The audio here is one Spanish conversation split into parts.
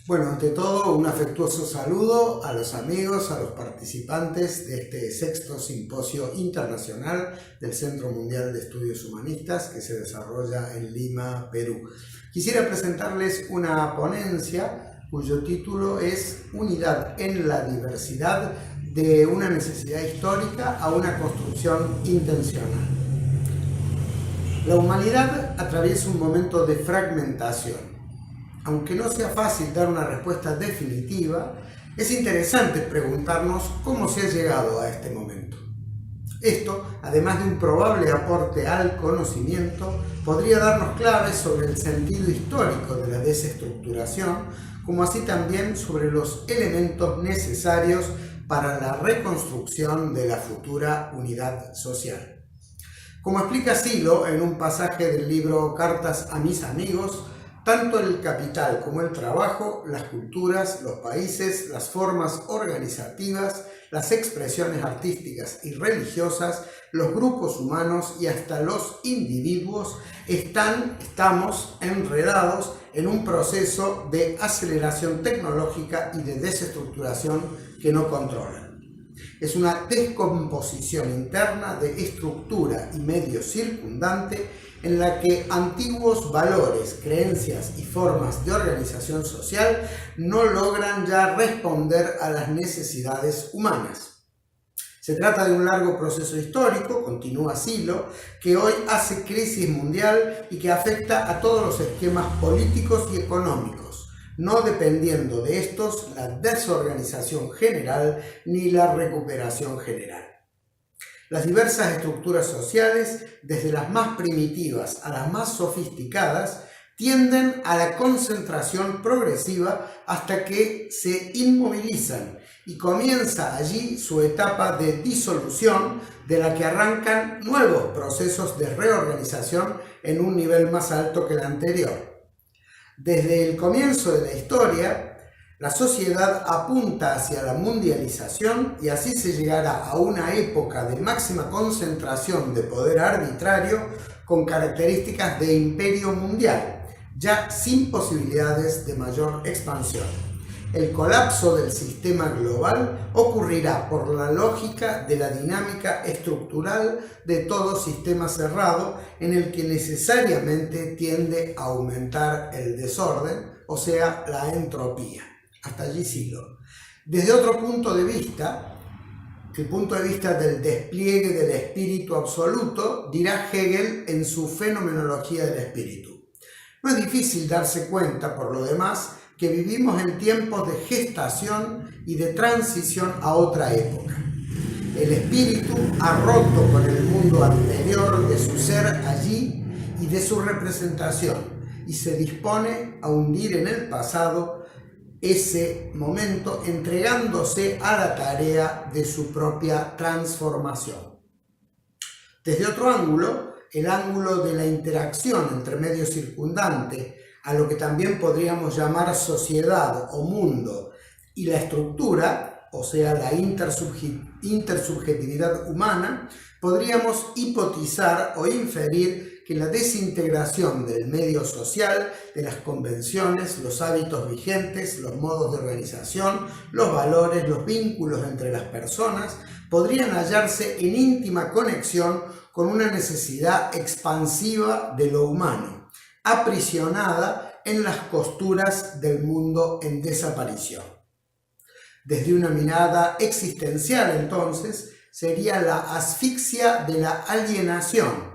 Bueno, ante todo, un afectuoso saludo a los amigos, a los participantes de este sexto simposio internacional del Centro Mundial de Estudios Humanistas que se desarrolla en Lima, Perú. Quisiera presentarles una ponencia cuyo título es Unidad en la diversidad, de una necesidad histórica a una construcción intencional. La humanidad atraviesa un momento de fragmentación. Aunque no sea fácil dar una respuesta definitiva, es interesante preguntarnos cómo se ha llegado a este momento. Esto, además de un probable aporte al conocimiento, podría darnos claves sobre el sentido histórico de la desestructuración, como así también sobre los elementos necesarios para la reconstrucción de la futura unidad social. Como explica Silo en un pasaje del libro Cartas a mis amigos, tanto el capital como el trabajo, las culturas, los países, las formas organizativas, las expresiones artísticas y religiosas, los grupos humanos y hasta los individuos estamos enredados en un proceso de aceleración tecnológica y de desestructuración que no controlan. Es una descomposición interna de estructura y medio circundante en la que antiguos valores, creencias y formas de organización social no logran ya responder a las necesidades humanas. Se trata de un largo proceso histórico, continúa Silo, que hoy hace crisis mundial y que afecta a todos los esquemas políticos y económicos, no dependiendo de estos la desorganización general ni la recuperación general. Las diversas estructuras sociales, desde las más primitivas a las más sofisticadas, tienden a la concentración progresiva hasta que se inmovilizan y comienza allí su etapa de disolución, de la que arrancan nuevos procesos de reorganización en un nivel más alto que el anterior. Desde el comienzo de la historia, la sociedad apunta hacia la mundialización y así se llegará a una época de máxima concentración de poder arbitrario con características de imperio mundial, ya sin posibilidades de mayor expansión. El colapso del sistema global ocurrirá por la lógica de la dinámica estructural de todo sistema cerrado en el que necesariamente tiende a aumentar el desorden, o sea, la entropía. Hasta allí Silo. Desde otro punto de vista, el punto de vista del despliegue del espíritu absoluto, dirá Hegel en su Fenomenología del Espíritu. No es difícil darse cuenta, por lo demás, que vivimos en tiempos de gestación y de transición a otra época. El espíritu ha roto con el mundo anterior de su ser allí y de su representación, y se dispone a hundir en el pasado ese momento, entregándose a la tarea de su propia transformación. Desde otro ángulo, el ángulo de la interacción entre medio circundante, a lo que también podríamos llamar sociedad o mundo, y la estructura, o sea, la intersubjetividad humana, podríamos hipotizar o inferir que la desintegración del medio social, de las convenciones, los hábitos vigentes, los modos de organización, los valores, los vínculos entre las personas, podrían hallarse en íntima conexión con una necesidad expansiva de lo humano, aprisionada en las costuras del mundo en desaparición. Desde una mirada existencial, entonces, sería la asfixia de la alienación,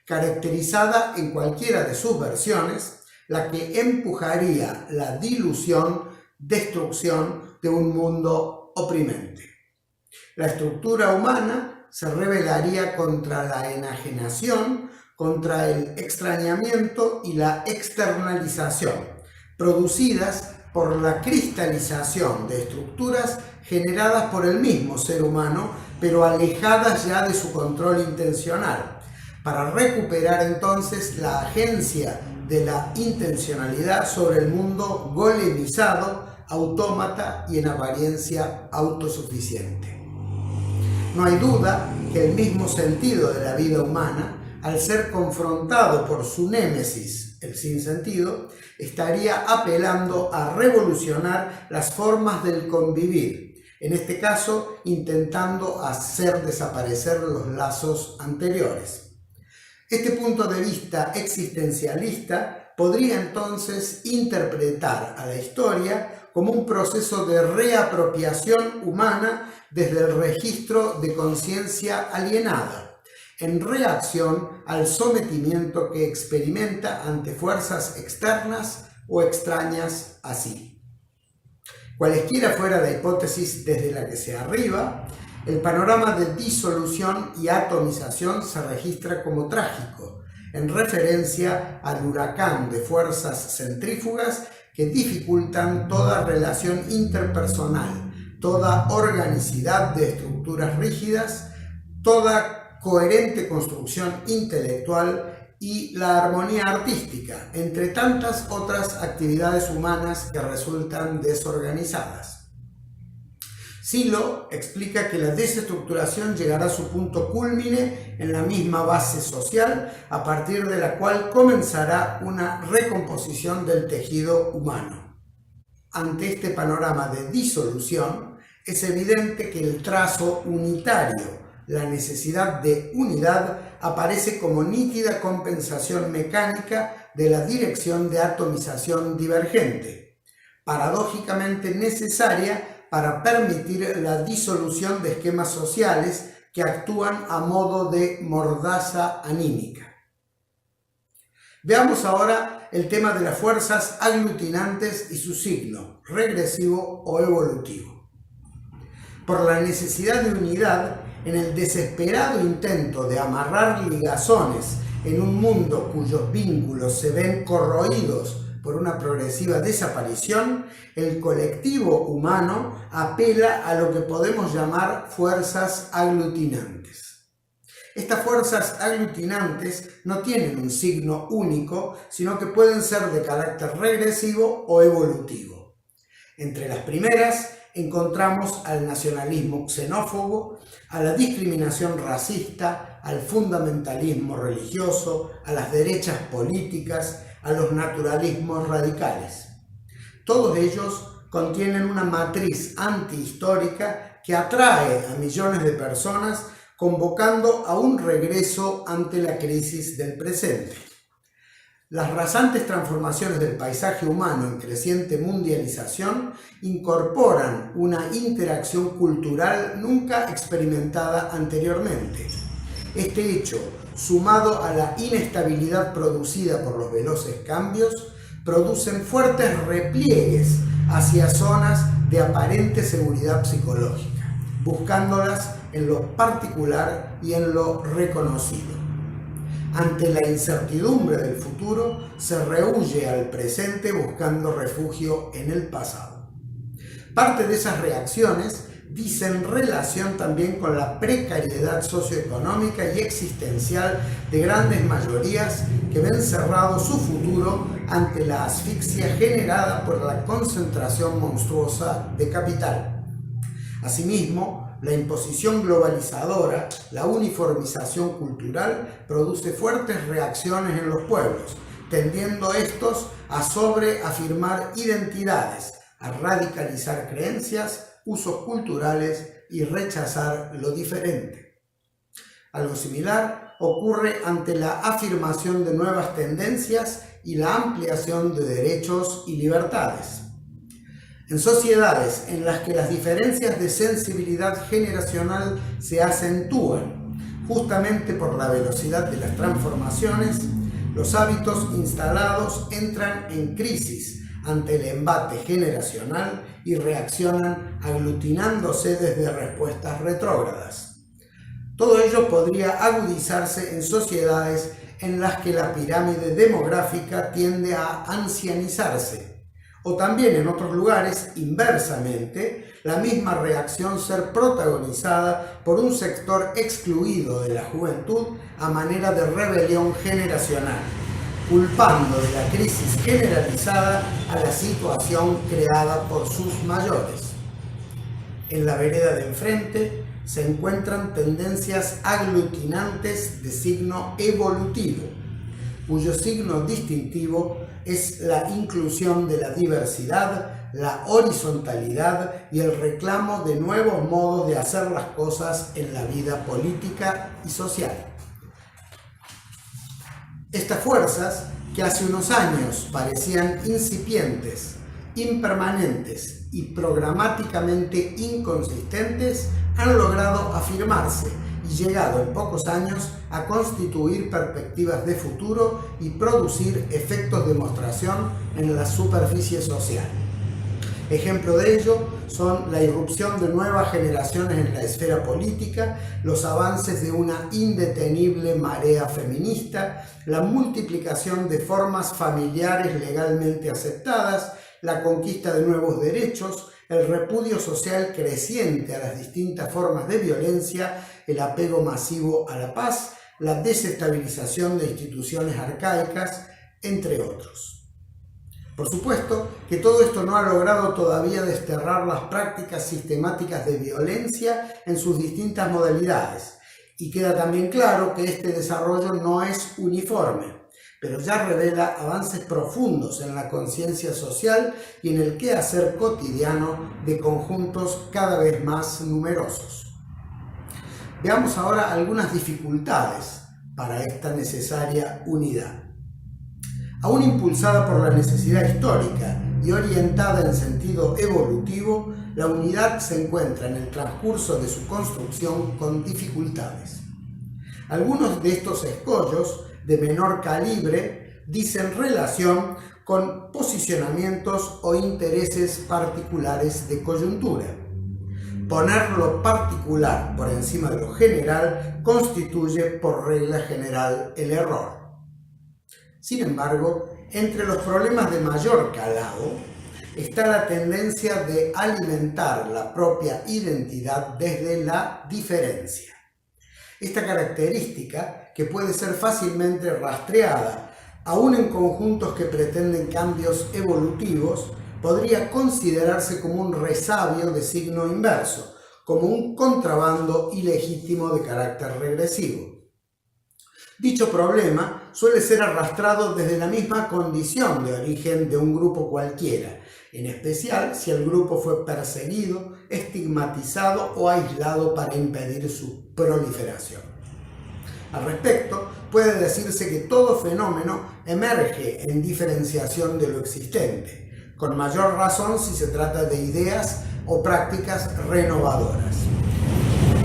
caracterizada en cualquiera de sus versiones, la que empujaría la dilución, destrucción de un mundo oprimente. La estructura humana se rebelaría contra la enajenación, contra el extrañamiento y la externalización, producidas por la cristalización de estructuras generadas por el mismo ser humano, pero alejadas ya de su control intencional, para recuperar entonces la agencia de la intencionalidad sobre el mundo golemizado, autómata y en apariencia autosuficiente. No hay duda que el mismo sentido de la vida humana, al ser confrontado por su némesis, el sinsentido, estaría apelando a revolucionar las formas del convivir, en este caso intentando hacer desaparecer los lazos anteriores. Este punto de vista existencialista podría entonces interpretar a la historia como un proceso de reapropiación humana desde el registro de conciencia alienada, en reacción al sometimiento que experimenta ante fuerzas externas o extrañas a sí. Cualesquiera fuera la hipótesis desde la que se arriba, el panorama de disolución y atomización se registra como trágico, en referencia al huracán de fuerzas centrífugas que dificultan toda relación interpersonal, toda organicidad de estructuras rígidas, toda coherente construcción intelectual y la armonía artística, entre tantas otras actividades humanas que resultan desorganizadas. Silo explica que la desestructuración llegará a su punto cúlmine en la misma base social, a partir de la cual comenzará una recomposición del tejido humano. Ante este panorama de disolución, es evidente que el trazo unitario, la necesidad de unidad, aparece como nítida compensación mecánica de la dirección de atomización divergente, paradójicamente necesaria para permitir la disolución de esquemas sociales que actúan a modo de mordaza anímica. Veamos ahora el tema de las fuerzas aglutinantes y su signo, regresivo o evolutivo. Por la necesidad de unidad, en el desesperado intento de amarrar ligazones en un mundo cuyos vínculos se ven corroídos por una progresiva desaparición, el colectivo humano apela a lo que podemos llamar fuerzas aglutinantes. Estas fuerzas aglutinantes no tienen un signo único, sino que pueden ser de carácter regresivo o evolutivo. Entre las primeras encontramos al nacionalismo xenófobo, a la discriminación racista, al fundamentalismo religioso, a las derechas políticas, a los naturalismos radicales. Todos ellos contienen una matriz antihistórica que atrae a millones de personas, convocando a un regreso ante la crisis del presente. Las rasantes transformaciones del paisaje humano en creciente mundialización incorporan una interacción cultural nunca experimentada anteriormente. Este hecho, sumado a la inestabilidad producida por los veloces cambios, producen fuertes repliegues hacia zonas de aparente seguridad psicológica, buscándolas en lo particular y en lo reconocido. Ante la incertidumbre del futuro, se rehúye al presente buscando refugio en el pasado. Parte de esas reacciones dicen relación también con la precariedad socioeconómica y existencial de grandes mayorías que ven cerrado su futuro ante la asfixia generada por la concentración monstruosa de capital. Asimismo, la imposición globalizadora, la uniformización cultural, produce fuertes reacciones en los pueblos, tendiendo estos a sobreafirmar identidades, a radicalizar creencias, usos culturales y rechazar lo diferente. Algo similar ocurre ante la afirmación de nuevas tendencias y la ampliación de derechos y libertades. En sociedades en las que las diferencias de sensibilidad generacional se acentúan justamente por la velocidad de las transformaciones, los hábitos instalados entran en crisis ante el embate generacional y reaccionan aglutinándose desde respuestas retrógradas. Todo ello podría agudizarse en sociedades en las que la pirámide demográfica tiende a ancianizarse, o también en otros lugares, inversamente, la misma reacción ser protagonizada por un sector excluido de la juventud a manera de rebelión generacional, culpando de la crisis generalizada a la situación creada por sus mayores. En la vereda de enfrente se encuentran tendencias aglutinantes de signo evolutivo. cuyo signo distintivo es la inclusión de la diversidad, la horizontalidad y el reclamo de nuevos modos de hacer las cosas en la vida política y social. Estas fuerzas, que hace unos años parecían incipientes, impermanentes y programáticamente inconsistentes, han logrado afirmarse y llegado en pocos años a constituir perspectivas de futuro y producir efectos de demostración en la superficie social. Ejemplo de ello son la irrupción de nuevas generaciones en la esfera política, los avances de una indetenible marea feminista, la multiplicación de formas familiares legalmente aceptadas, la conquista de nuevos derechos, el repudio social creciente a las distintas formas de violencia, el apego masivo a la paz, la desestabilización de instituciones arcaicas, entre otros. Por supuesto que todo esto no ha logrado todavía desterrar las prácticas sistemáticas de violencia en sus distintas modalidades, y queda también claro que este desarrollo no es uniforme, pero ya revela avances profundos en la conciencia social y en el quehacer cotidiano de conjuntos cada vez más numerosos. Veamos ahora algunas dificultades para esta necesaria unidad. Aún impulsada por la necesidad histórica y orientada en sentido evolutivo, la unidad se encuentra en el transcurso de su construcción con dificultades. Algunos de estos escollos, de menor calibre, dicen relación con posicionamientos o intereses particulares de coyuntura. Poner lo particular por encima de lo general constituye por regla general el error. Sin embargo, entre los problemas de mayor calado está la tendencia de alimentar la propia identidad desde la diferencia. Esta característica, que puede ser fácilmente rastreada, aún en conjuntos que pretenden cambios evolutivos, podría considerarse como un resabio de signo inverso, como un contrabando ilegítimo de carácter regresivo. Dicho problema suele ser arrastrado desde la misma condición de origen de un grupo cualquiera, en especial si el grupo fue perseguido, estigmatizado o aislado para impedir su proliferación. Al respecto, puede decirse que todo fenómeno emerge en diferenciación de lo existente, con mayor razón si se trata de ideas o prácticas renovadoras.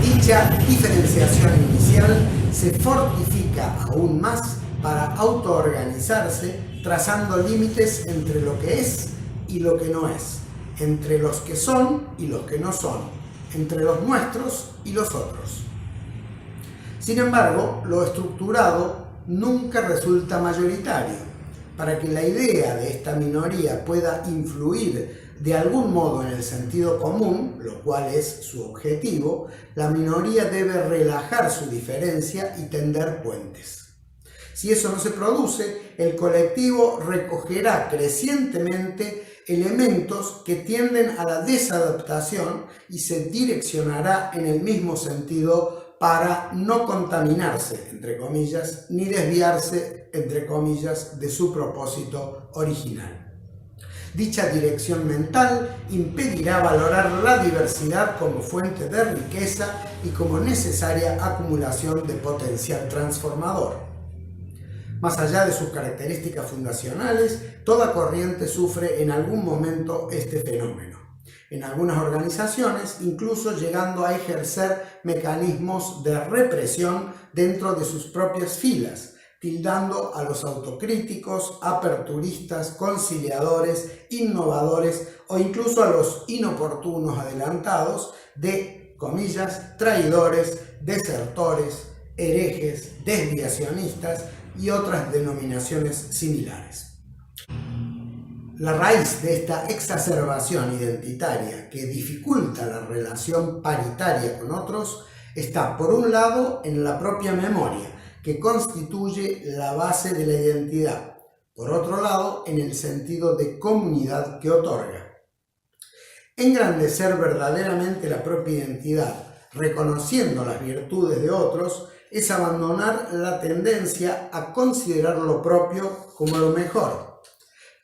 Dicha diferenciación inicial se fortifica aún más para autoorganizarse, trazando límites entre lo que es y lo que no es, entre los que son y los que no son, entre los nuestros y los otros. Sin embargo, lo estructurado nunca resulta mayoritario. Para que la idea de esta minoría pueda influir de algún modo en el sentido común, lo cual es su objetivo, la minoría debe relajar su diferencia y tender puentes. Si eso no se produce, el colectivo recogerá crecientemente elementos que tienden a la desadaptación y se direccionará en el mismo sentido para no contaminarse, entre comillas, ni desviarse, entre comillas, de su propósito original. Dicha dirección mental impedirá valorar la diversidad como fuente de riqueza y como necesaria acumulación de potencial transformador. Más allá de sus características fundacionales, toda corriente sufre en algún momento este fenómeno. En algunas organizaciones, incluso llegando a ejercer mecanismos de represión dentro de sus propias filas, tildando a los autocríticos, aperturistas, conciliadores, innovadores o incluso a los inoportunos adelantados de, comillas, traidores, desertores, herejes, desviacionistas y otras denominaciones similares. La raíz de esta exacerbación identitaria que dificulta la relación paritaria con otros está, por un lado, en la propia memoria, que constituye la base de la identidad, por otro lado, en el sentido de comunidad que otorga. Engrandecer verdaderamente la propia identidad, reconociendo las virtudes de otros, es abandonar la tendencia a considerar lo propio como lo mejor,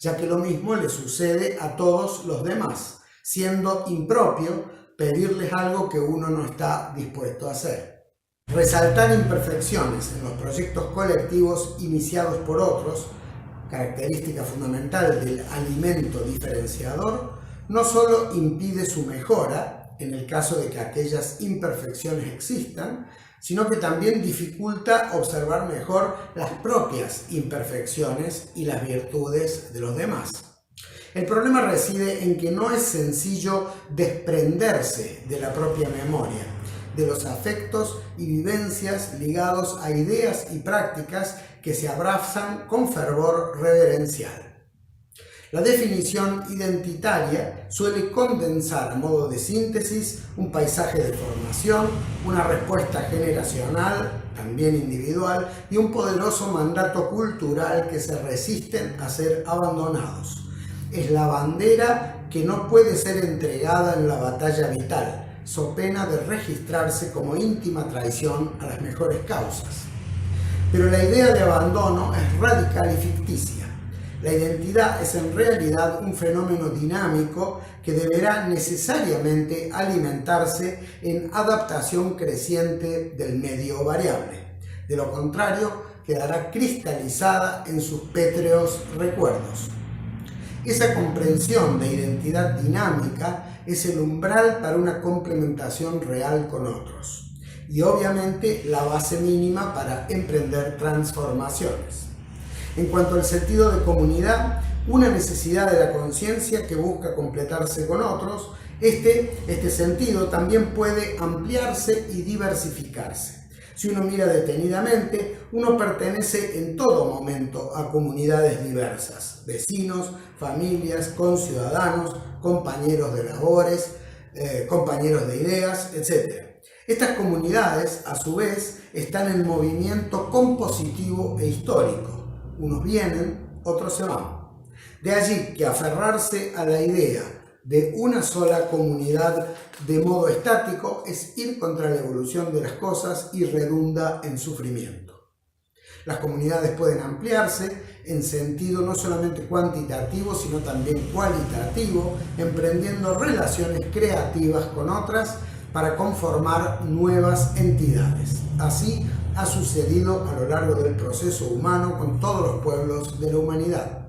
ya que lo mismo le sucede a todos los demás, siendo impropio pedirles algo que uno no está dispuesto a hacer. Resaltar imperfecciones en los proyectos colectivos iniciados por otros, característica fundamental del alimento diferenciador, no solo impide su mejora, en el caso de que aquellas imperfecciones existan, sino que también dificulta observar mejor las propias imperfecciones y las virtudes de los demás. El problema reside en que no es sencillo desprenderse de la propia memoria, de los afectos y vivencias ligados a ideas y prácticas que se abrazan con fervor reverencial. La definición identitaria suele condensar a modo de síntesis un paisaje de formación, una respuesta generacional, también individual, y un poderoso mandato cultural que se resisten a ser abandonados. Es la bandera que no puede ser entregada en la batalla vital, so pena de registrarse como íntima traición a las mejores causas. Pero la idea de abandono es radical y ficticia. La identidad es en realidad un fenómeno dinámico que deberá necesariamente alimentarse en adaptación creciente del medio variable. De lo contrario, quedará cristalizada en sus pétreos recuerdos. Esa comprensión de identidad dinámica es el umbral para una complementación real con otros y obviamente la base mínima para emprender transformaciones. En cuanto al sentido de comunidad, una necesidad de la conciencia que busca completarse con otros, este sentido también puede ampliarse y diversificarse. Si uno mira detenidamente, uno pertenece en todo momento a comunidades diversas, vecinos, familias, conciudadanos, compañeros de labores, compañeros de ideas, etc. Estas comunidades, a su vez, están en movimiento compositivo e histórico. Unos vienen, otros se van. De allí que aferrarse a la idea de una sola comunidad de modo estático es ir contra la evolución de las cosas y redunda en sufrimiento. Las comunidades pueden ampliarse en sentido no solamente cuantitativo, sino también cualitativo, emprendiendo relaciones creativas con otras para conformar nuevas entidades. Así ha sucedido a lo largo del proceso humano con todos los pueblos de la humanidad.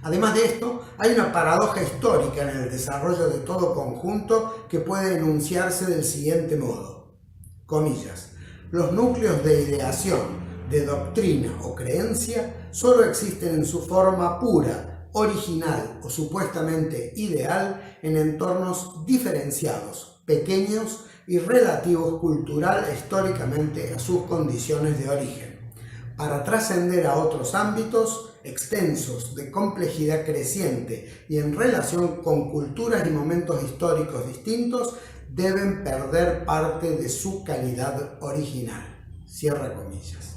Además de esto, hay una paradoja histórica en el desarrollo de todo conjunto que puede enunciarse del siguiente modo. Comillas. Los núcleos de ideación, de doctrina o creencia solo existen en su forma pura, original o supuestamente ideal en entornos diferenciados, pequeños y relativos cultural e históricamente a sus condiciones de origen. Para trascender a otros ámbitos extensos de complejidad creciente y en relación con culturas y momentos históricos distintos, deben perder parte de su calidad original. Cierra comillas.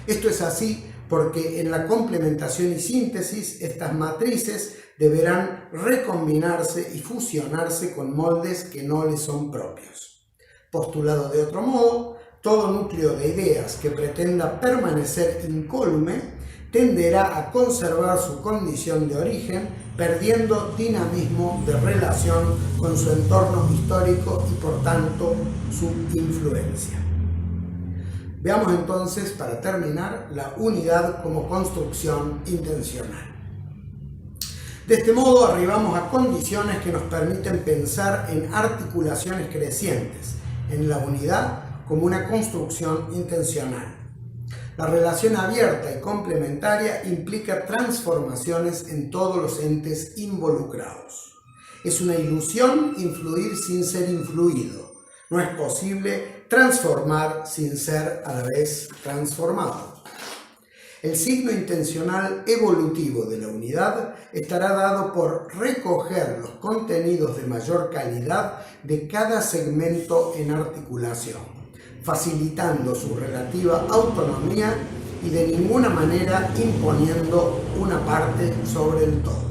Esto es así porque en la complementación y síntesis estas matrices deberán recombinarse y fusionarse con moldes que no les son propios. Postulado de otro modo, todo núcleo de ideas que pretenda permanecer incólume tenderá a conservar su condición de origen, perdiendo dinamismo de relación con su entorno histórico y por tanto su influencia. Veamos entonces, para terminar, la unidad como construcción intencional. De este modo arribamos a condiciones que nos permiten pensar en articulaciones crecientes, en la unidad como una construcción intencional. La relación abierta y complementaria implica transformaciones en todos los entes involucrados. Es una ilusión influir sin ser influido. No es posible transformar sin ser a la vez transformado. El signo intencional evolutivo de la unidad estará dado por recoger los contenidos de mayor calidad de cada segmento en articulación, facilitando su relativa autonomía y de ninguna manera imponiendo una parte sobre el todo.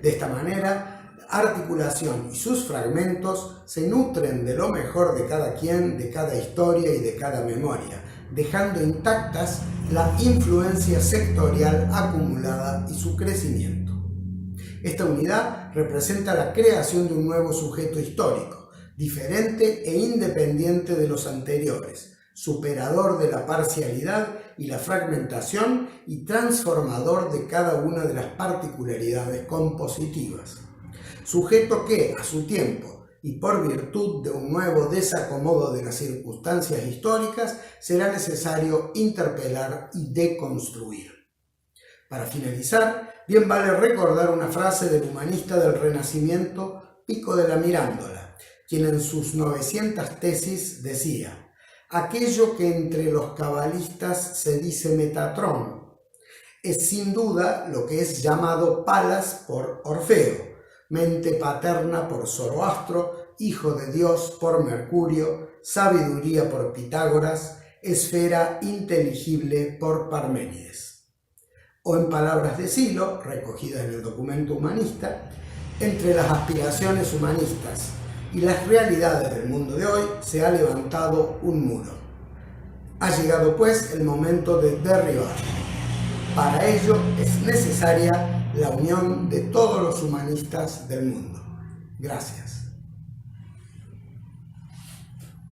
De esta manera, articulación y sus fragmentos se nutren de lo mejor de cada quien, de cada historia y de cada memoria, dejando intactas la influencia sectorial acumulada y su crecimiento. Esta unidad representa la creación de un nuevo sujeto histórico, diferente e independiente de los anteriores, superador de la parcialidad y la fragmentación y transformador de cada una de las particularidades compositivas. Sujeto que, a su tiempo, y por virtud de un nuevo desacomodo de las circunstancias históricas, será necesario interpelar y deconstruir. Para finalizar, bien vale recordar una frase del humanista del Renacimiento, Pico de la Mirandola, quien en sus 900 tesis decía: aquello que entre los cabalistas se dice Metatrón es sin duda lo que es llamado Palas por Orfeo, mente paterna por Zoroastro, hijo de Dios por Mercurio, sabiduría por Pitágoras, esfera inteligible por Parménides. O en palabras de Silo, recogidas en el documento humanista, entre las aspiraciones humanistas y las realidades del mundo de hoy se ha levantado un muro. Ha llegado pues el momento de derribarlo. Para ello es necesaria la unión de todos los humanistas del mundo. Gracias.